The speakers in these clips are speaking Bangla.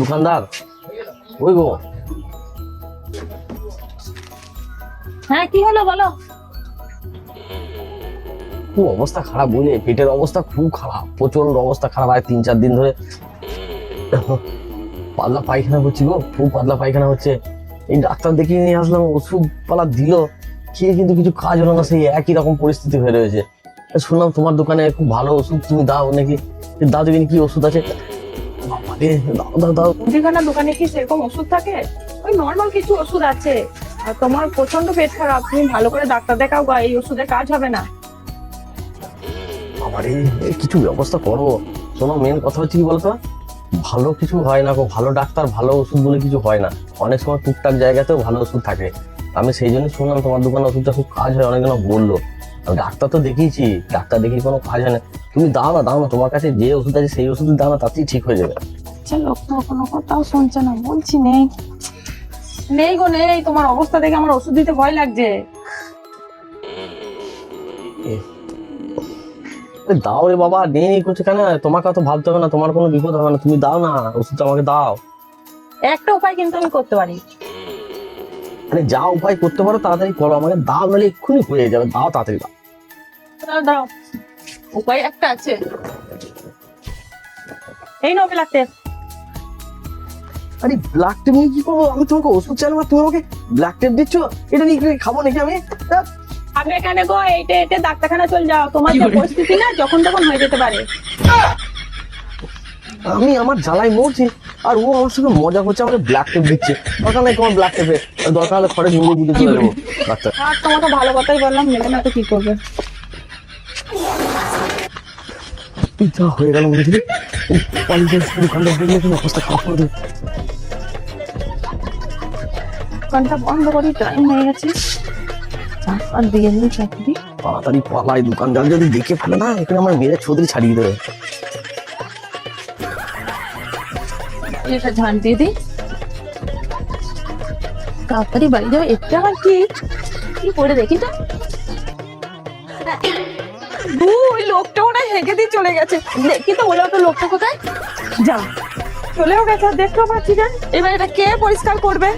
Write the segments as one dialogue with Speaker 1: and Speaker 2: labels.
Speaker 1: দোকানদার, ওই গো।
Speaker 2: হ্যাঁ, কি হলো বলো।
Speaker 1: খুব অবস্থা খারাপ, বুঝলে, পেটের অবস্থা খুব খারাপ, প্রচন্ড অবস্থা খারাপ। আর 3-4 দিন ধরে পাতলা পায়খানা হচ্ছে গো, খুব পাতলা পায়খানা হচ্ছে। এই ডাক্তার দেখিয়ে নিয়ে আসলাম, ওষুধ পালা দিল, খেয়ে কিন্তু কিছু কাজ হলো না, সেই একই রকম পরিস্থিতি হয়ে রয়েছে। শুনলাম তোমার দোকানে খুব ভালো ওষুধ তুমি দাও নাকি, দাও দেবেন, কি ওষুধ আছে? দাও দাও দাও।
Speaker 2: মুদিখানা দোকানে কি সেরকম ওষুধ থাকে? ওই নর্মাল কিছু ওষুধ আছে। আর তোমার প্রচন্ড পেট খারাপ, তুমি ভালো করে ডাক্তার দেখাও গা, এই ওষুধে কাজ হবে না।
Speaker 1: আমারে কিছু ব্যবস্থা করো। শোনো, মেন কথা হচ্ছে কি বলতো, ভালো কিছু হয় না গো, ভালো ডাক্তার ভালো ওষুধ বলে কিছু হয় না। অনেক সময় টুকটাক জায়গাতেও ভালো ওষুধ থাকে। আমি সেই জন্য শুনলাম তোমার দোকানে ওষুধটা খুব কাজ হয়, অনেকজন বললো। আমি ডাক্তার তো দেখিয়েছি, ডাক্তার দেখিয়ে কোনো কাজ হয় না। তুমি দাও না, দাও না, তোমার কাছে যে ওষুধ আছে সেই ওষুধ দাও না, তাতেই ঠিক হয়ে যাবে।
Speaker 2: আচ্ছা, লোক তো কোনো কথাও শুনছে না, বলছি নেই নেই গো নেই। তোমার অবস্থা দেখে আমার ওষুধ দিতে ভয় লাগছে।
Speaker 1: দাও রে বাবা, নেই করছে কেন? তোমাকে তো ভাবতে হবে না, তোমার কোনো বিপদ হবে না, তুমি দাও না ওষুধটা, আমাকে দাও।
Speaker 2: একটা উপায় কিন্তু আমি করতে পারি।
Speaker 1: মানে যা উপায় করতে পারো তাড়াতাড়ি করো, আমাকে দাও, নাহলে এক্ষুনি হয়ে যাবে। দাও, তাড়াতাড়ি দাও।
Speaker 2: দাও দাও, উপায় একটা আছে। এই নাও ব্লাড টেস্ট।
Speaker 1: আরে ব্লাড টেপ নিয়ে কি করবো? আমি তোমাকে ওষুধ চাইলাম আর তুমি আমাকে ব্লাড টেপ দিচ্ছ? এটা নিয়ে খাবো নাকি আমি?
Speaker 2: আমি এখানে গো এইটে এইটে ডাক্তারখানা চলে যাও, তোমার যে পরিস্থিতি না যখন তখন হয়ে যেতে পারে।
Speaker 1: আমি আমার জ্বালায় মরছি, আর ও আমার সঙ্গে মজা করছে, আমাকে ব্লাড টেপ দিচ্ছে। দরকার নেই তোমার ব্লাড টেপে, দরকার হলে খরচ নিজে বুঝে চলে যাবো ডাক্তার।
Speaker 2: আর তোমাকে ভালো কথাই বললাম, মেলে না তো কি করবে।
Speaker 1: যা হয়ে গেল বুঝলি, দোকানদার দেখলে কোনো অবস্থা খারাপ করে দেবে।
Speaker 2: দোকানটা বন্ধ করি, টাইম হয়ে গেছে। আর দিয়ে দিন চাকরি।
Speaker 1: তাড়াতাড়ি পালাই, দোকানদার যদি দেখে ফেলে না, এখানে আমার মেয়ের ছুরি ছাড়িয়ে দেবে।
Speaker 2: এটা ঝাঁট দিয়ে দিই, তাড়াতাড়ি বাড়ি যাও। এটা আবার কি কি করে দেখি তো। ওই লোকটা ওরা হেগে দিয়ে চলে গেছে, দেখি তো বলো তো লোকটা কোথায়। যা, চলেও গেছে, আর দেখতেও পাচ্ছি না। এবার এটা কে পরিষ্কার করবে?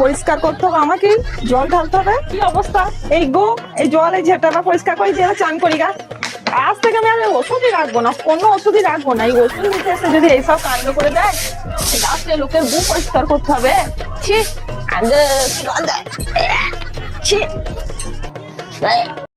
Speaker 2: পরিষ্কার করতে হবে আমাকে, জল ঢালতে হবে। কি অবস্থা এই গো, এই জল এই ঝেঁটাটা পরিষ্কার করে দিয়ে চান করি গা। আজ থেকে আমি আর ওষুধই রাখবো না, কোনো ওষুধই রাখবো না। এই ওষুধ নিতে এসে যদি এইসব কাণ্ড করে দেয়, লাস্টে লোকের গু পরিষ্কার করতে হবে। ছি, ছি।